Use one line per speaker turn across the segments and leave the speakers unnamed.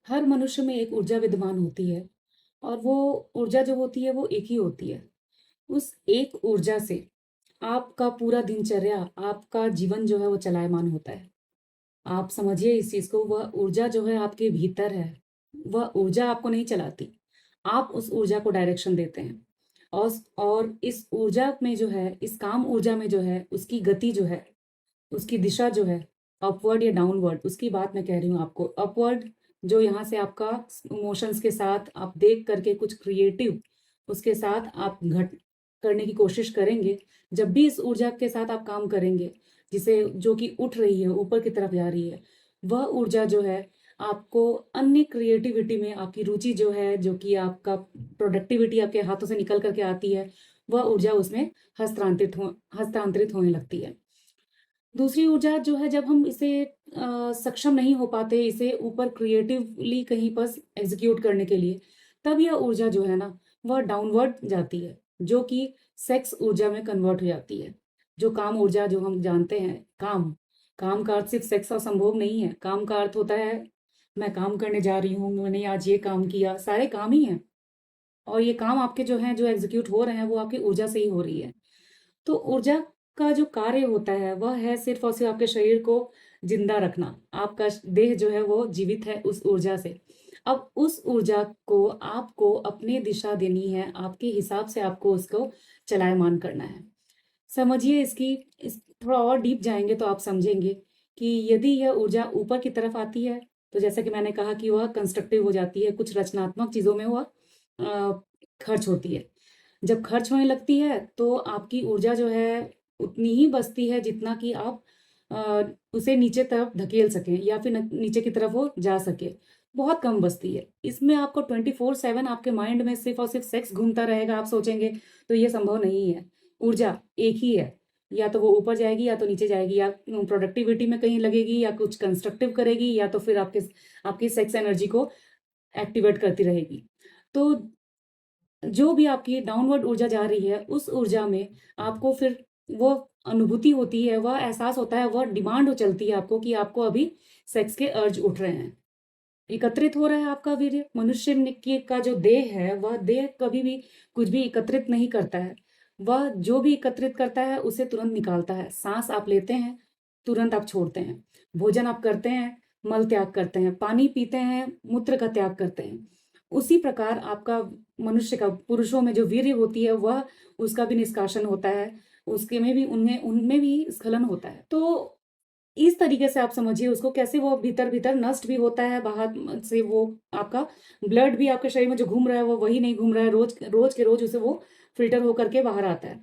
हर मनुष्य में एक ऊर्जा विद्यमान होती है और वो ऊर्जा जो होती है वो एक ही होती है। उस एक ऊर्जा से आपका पूरा दिनचर्या, आपका जीवन जो है वो चलायमान होता है। आप समझिए इस चीज़ को, वह ऊर्जा जो है आपके भीतर है, वह ऊर्जा आपको नहीं चलाती। आप उस ऊर्जा को डायरेक्शन देते हैं और इस ऊर्जा में जो है, इस काम ऊर्जा में जो है, उसकी गति जो है, उसकी दिशा जो है, अपवर्ड या डाउनवर्ड, उसकी बात मैं कह रही हूँ आपको। अपवर्ड जो यहाँ से आपका इमोशंस के साथ आप देख करके कुछ क्रिएटिव उसके साथ आप घट करने की कोशिश करेंगे। जब भी इस ऊर्जा के साथ आप काम करेंगे, जिसे जो कि उठ रही है, ऊपर की तरफ जा रही है, वह ऊर्जा जो है आपको अन्य क्रिएटिविटी में आपकी रुचि जो है, जो कि आपका प्रोडक्टिविटी आपके हाथों से निकल करके आती है, वह ऊर्जा उसमें हस्तांतरित होने लगती है। दूसरी ऊर्जा जो है, जब हम इसे सक्षम नहीं हो पाते इसे ऊपर क्रिएटिवली कहीं पर एग्जीक्यूट करने के लिए, तब यह ऊर्जा जो है ना, वह डाउनवर्ड जाती है, जो कि सेक्स ऊर्जा में कन्वर्ट हो जाती है। जो काम ऊर्जा जो हम जानते हैं, काम काम का अर्थ सिर्फ सेक्स और संभोग नहीं है। काम का अर्थ होता है मैं काम करने जा रही हूँ, मैंने आज ये काम किया, सारे काम ही हैं। और ये काम आपके जो हैं, जो एग्जीक्यूट हो रहे हैं, वो आपकी ऊर्जा से ही हो रही है। तो ऊर्जा का जो कार्य होता है वह है सिर्फ़ और सिर्फ़ आपके शरीर को ज़िंदा रखना। आपका देह जो है वो जीवित है उस ऊर्जा से। अब उस ऊर्जा को आपको अपनी दिशा देनी है, आपके हिसाब से आपको उसको चलायमान करना है। समझिए इसकी इस थोड़ा और डीप जाएँगे तो आप समझेंगे कि यदि यह ऊर्जा ऊपर की तरफ आती है, तो जैसा कि मैंने कहा कि वह कंस्ट्रक्टिव हो जाती है, कुछ रचनात्मक चीज़ों में वह खर्च होती है। जब खर्च होने लगती है तो आपकी ऊर्जा जो है उतनी ही बचती है जितना कि आप उसे नीचे तरफ धकेल सकें या फिर नीचे की तरफ वो जा सके। बहुत कम बचती है। इसमें आपको 24/7 आपके माइंड में सिर्फ़ और सिर्फ़ सेक्स घूमता रहेगा, आप सोचेंगे, तो ये संभव नहीं है। ऊर्जा एक ही है, या तो वो ऊपर जाएगी या तो नीचे जाएगी, या प्रोडक्टिविटी में कहीं लगेगी या कुछ कंस्ट्रक्टिव करेगी, या तो फिर आपकी सेक्स एनर्जी को एक्टिवेट करती रहेगी। तो जो भी आपकी डाउनवर्ड ऊर्जा जा रही है, उस ऊर्जा में आपको फिर वो अनुभूति होती है, वह एहसास होता है, वह डिमांड हो चलती है आपको कि आपको अभी सेक्स के अर्ज उठ रहे हैं। एकत्रित हो रहा है आपका वीर्य। मनुष्य ने की का जो देह है, वह देह कभी भी कुछ भी एकत्रित नहीं करता है। वह जो भी एकत्रित करता है, उसे तुरंत निकालता है। साँस आप लेते हैं, तुरंत आप छोड़ते हैं। भोजन आप करते हैं, मल त्याग करते हैं। पानी पीते हैं, मूत्र का त्याग करते हैं। उसी प्रकार आपका मनुष्य का पुरुषों में जो वीर्य होती है, वह उसका भी निष्कासन होता है। उसके में भी उनमें उनमें भी स्खलन होता है। तो इस तरीके से आप समझिए उसको, कैसे वो भीतर-भीतर नष्ट भी होता है, बाहर से वो आपका ब्लड भी आपके शरीर में जो घूम रहा है, वो वही नहीं घूम रहा है, रोज़ रोज़ के रोज़ उसे वो फ़िल्टर हो करके बाहर आता है।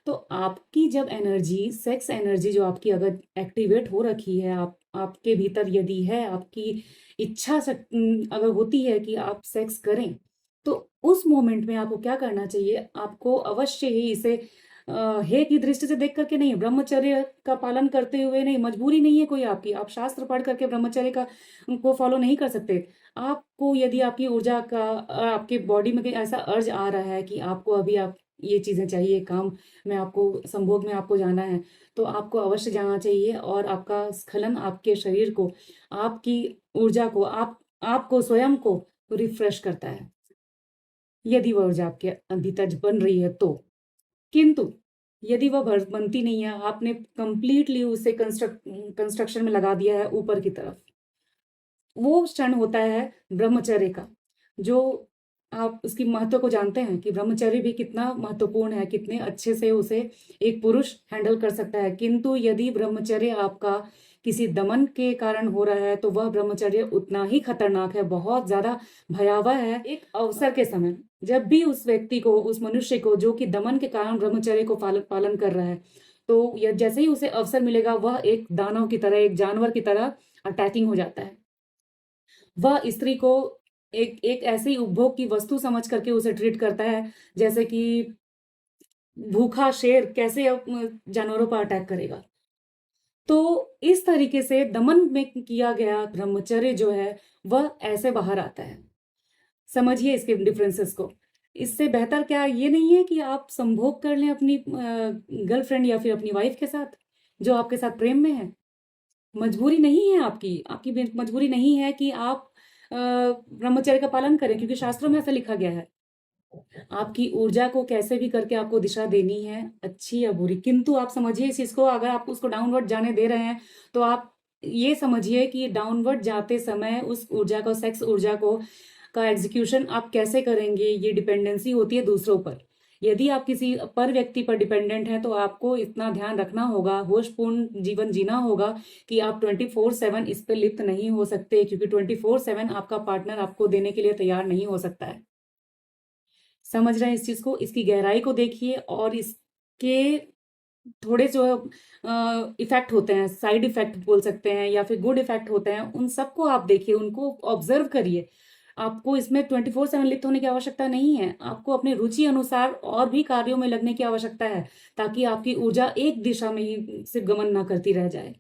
तो आपकी जब एनर्जी, सेक्स एनर्जी जो आपकी अगर एक्टिवेट हो रखी है, आप आपके भीतर यदि है, आपकी अगर होती है कि आप सेक्स करें, तो उस मोमेंट में आपको क्या करना चाहिए? आपको अवश्य ही इसे हेय की दृष्टि से देख कर के नहीं, ब्रह्मचर्य का पालन करते हुए नहीं, मजबूरी नहीं है कोई आपकी, आप शास्त्र पढ़ करके ब्रह्मचर्य को फॉलो नहीं कर सकते। आपको यदि आपकी ऊर्जा का आपके बॉडी में कहीं ऐसा अर्ज आ रहा है कि आपको अभी आप ये चीज़ें चाहिए, काम में आपको संभोग में आपको जाना है, तो आपको अवश्य जाना चाहिए और आपका स्खलन आपके शरीर को, आपकी ऊर्जा को, आपको स्वयं को रिफ्रेश करता है, यदि वह ऊर्जा आपके भीतर बन रही है तो। किंतु यदि वह बनती नहीं है, आपने कंप्लीटली उसे कंस्ट्रक्शन में लगा दिया है ऊपर की तरफ, वो क्षण होता है ब्रह्मचर्य का, जो आप उसकी महत्व को जानते हैं कि ब्रह्मचर्य भी कितना महत्वपूर्ण है, कितने अच्छे से उसे एक पुरुष हैंडल कर सकता है। किंतु यदि ब्रह्मचर्य आपका किसी दमन के कारण हो रहा है, तो वह ब्रह्मचर्य उतना ही खतरनाक है, बहुत ज़्यादा भयावह है। एक अवसर के समय जब भी उस व्यक्ति को, उस मनुष्य को जो कि दमन के कारण ब्रह्मचर्य को पालन कर रहा है, तो य जैसे ही उसे अवसर मिलेगा, वह एक दानव की तरह, एक जानवर की तरह अटैकिंग हो जाता है। वह स्त्री को एक एक ऐसी उपभोग की वस्तु समझ करके उसे ट्रीट करता है, जैसे कि भूखा शेर कैसे जानवरों पर अटैक करेगा। तो इस तरीके से दमन में किया गया ब्रह्मचर्य जो है, वह ऐसे बाहर आता है। समझिए इसके डिफरेंसेस को। इससे बेहतर क्या ये नहीं है कि आप संभोग कर लें अपनी गर्लफ्रेंड या फिर अपनी वाइफ के साथ, जो आपके साथ प्रेम में है। मजबूरी नहीं है आपकी, आपकी मजबूरी नहीं है कि आप ब्रह्मचर्य का पालन करें, क्योंकि शास्त्रों में ऐसा लिखा गया है। आपकी ऊर्जा को कैसे भी करके आपको दिशा देनी है, अच्छी या बुरी। किंतु आप समझिए इस चीज़ को, अगर आप उसको डाउनवर्ड जाने दे रहे हैं, तो आप ये समझिए कि डाउनवर्ड जाते समय उस ऊर्जा को, सेक्स ऊर्जा को का एग्ज़ीक्यूशन आप कैसे करेंगे, ये डिपेंडेंसी होती है दूसरों पर। यदि आप किसी पर व्यक्ति पर डिपेंडेंट हैं, तो आपको इतना ध्यान रखना होगा, होशपूर्ण जीवन जीना होगा कि आप 24/7 इस पे लिप्त नहीं हो सकते, क्योंकि 24/7 आपका पार्टनर आपको देने के लिए तैयार नहीं हो सकता है। समझ रहे हैं इस चीज़ को? इसकी गहराई को देखिए, और इसके थोड़े जो इफ़ेक्ट होते हैं, साइड इफ़ेक्ट बोल सकते हैं या फिर गुड इफ़ेक्ट होते हैं, उन सबको आप देखिए, उनको ऑब्ज़र्व करिए। आपको इसमें 24/7 लिप्त होने की आवश्यकता नहीं है। आपको अपनी रुचि अनुसार और भी कार्यों में लगने की आवश्यकता है, ताकि आपकी ऊर्जा एक दिशा में ही सिर्फ़ गमन ना करती रह जाए।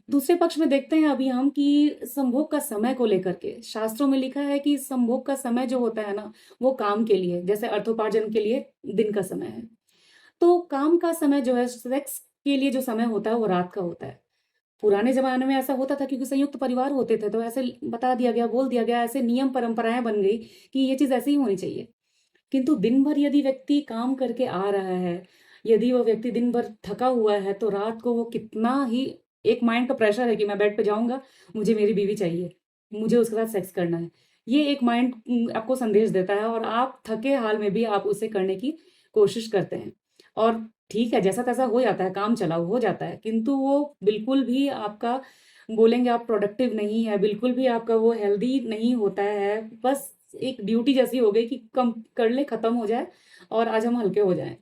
दूसरे पक्ष में देखते हैं अभी हम कि संभोग का समय को लेकर के शास्त्रों में लिखा है कि संभोग का समय जो होता है ना, वो काम के लिए, जैसे अर्थोपार्जन के लिए दिन का समय है। तो काम का समय जो है, सेक्स के लिए जो समय होता है, वो रात का होता है। पुराने ज़माने में ऐसा होता था, क्योंकि संयुक्त परिवार होते थे, तो ऐसे बता दिया गया, बोल दिया गया, ऐसे नियम परंपराएँ बन गई कि ये चीज़ ऐसे ही होनी चाहिए। किंतु दिन भर यदि व्यक्ति काम करके आ रहा है, यदि वो व्यक्ति दिन भर थका हुआ है, तो रात को वो कितना ही, एक माइंड का प्रेशर है कि मैं बेड पे जाऊँगा, मुझे मेरी बीवी चाहिए, मुझे उसके साथ सेक्स करना है। ये एक माइंड आपको संदेश देता है, और आप थके हाल में भी आप उसे करने की कोशिश करते हैं। और ठीक है, जैसा-तैसा हो जाता है, काम चलाऊ हो जाता है, किंतु वो बिल्कुल भी आपका, बोलेंगे आप, प्रोडक्टिव नहीं है, बिल्कुल भी आपका वो हेल्दी नहीं होता है। बस एक ड्यूटी जैसी हो गई कि कम कर लें, खत्म हो जाए और आज हम हल्के हो जाएँ।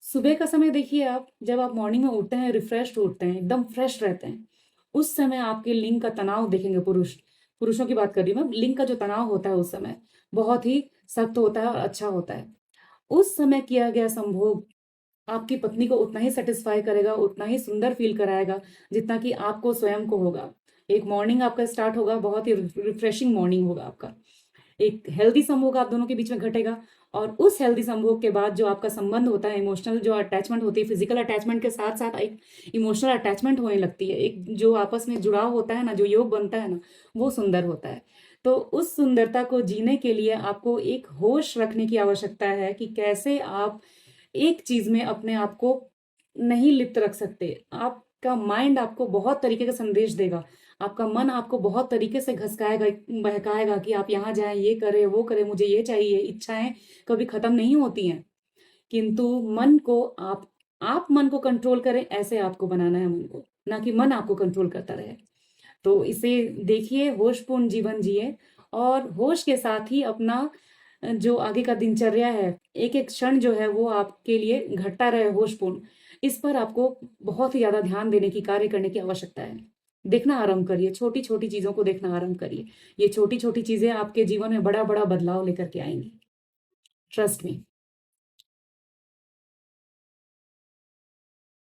सुबह का समय देखिए आप, जब आप मॉर्निंग में उठते हैं, रिफ्रेश्ड उठते हैं, एकदम फ्रेश रहते हैं। उस समय आपके लिंग का तनाव देखेंगे पुरुषों की बात कर रही हूँ मैं, लिंग का जो तनाव होता है उस समय, बहुत ही सख्त होता है और अच्छा होता है। उस समय किया गया संभोग आपकी पत्नी को उतना ही सैटिस्फाई करेगा, उतना ही सुंदर फ़ील कराएगा, जितना कि आपको स्वयं को होगा। एक मॉर्निंग आपका स्टार्ट होगा, बहुत ही रिफ्रेशिंग मॉर्निंग होगा आपका। एक हेल्दी संभोग आप दोनों के बीच में घटेगा, और उस हेल्दी संभोग के बाद जो आपका संबंध होता है, इमोशनल जो अटैचमेंट होती है, फिजिकल अटैचमेंट के साथ साथ एक इमोशनल अटैचमेंट होने लगती है, एक जो आपस में जुड़ाव होता है ना, जो योग बनता है ना, वो सुंदर होता है। तो उस सुंदरता को जीने के लिए आपको एक होश रखने की आवश्यकता है कि कैसे आप एक चीज में अपने आप को नहीं लिप्त रख सकते। आपका माइंड आपको बहुत तरीके का संदेश देगा, आपका मन आपको बहुत तरीके से घसकाएगा, बहकाएगा कि आप यहाँ जाएँ, ये करें, वो करें, मुझे ये चाहिए। इच्छाएँ कभी खत्म नहीं होती हैं, किंतु मन को आप मन को कंट्रोल करें, ऐसे आपको बनाना है मन को, ना कि मन आपको कंट्रोल करता रहे। तो इसे देखिए, होशपूर्ण जीवन जिए, और होश के साथ ही अपना जो आगे का दिनचर्या है, एक-एक क्षण जो है वो आपके लिए घटता रहे होशपूर्ण। इस पर आपको बहुत ही ज़्यादा ध्यान देने की, कार्य करने की आवश्यकता है। देखना आरंभ करिए, छोटी-छोटी चीज़ों को देखना आरंभ करिए। ये छोटी-छोटी चीज़ें आपके जीवन में बड़ा-बड़ा बदलाव लेकर के आएँगी। Trust me.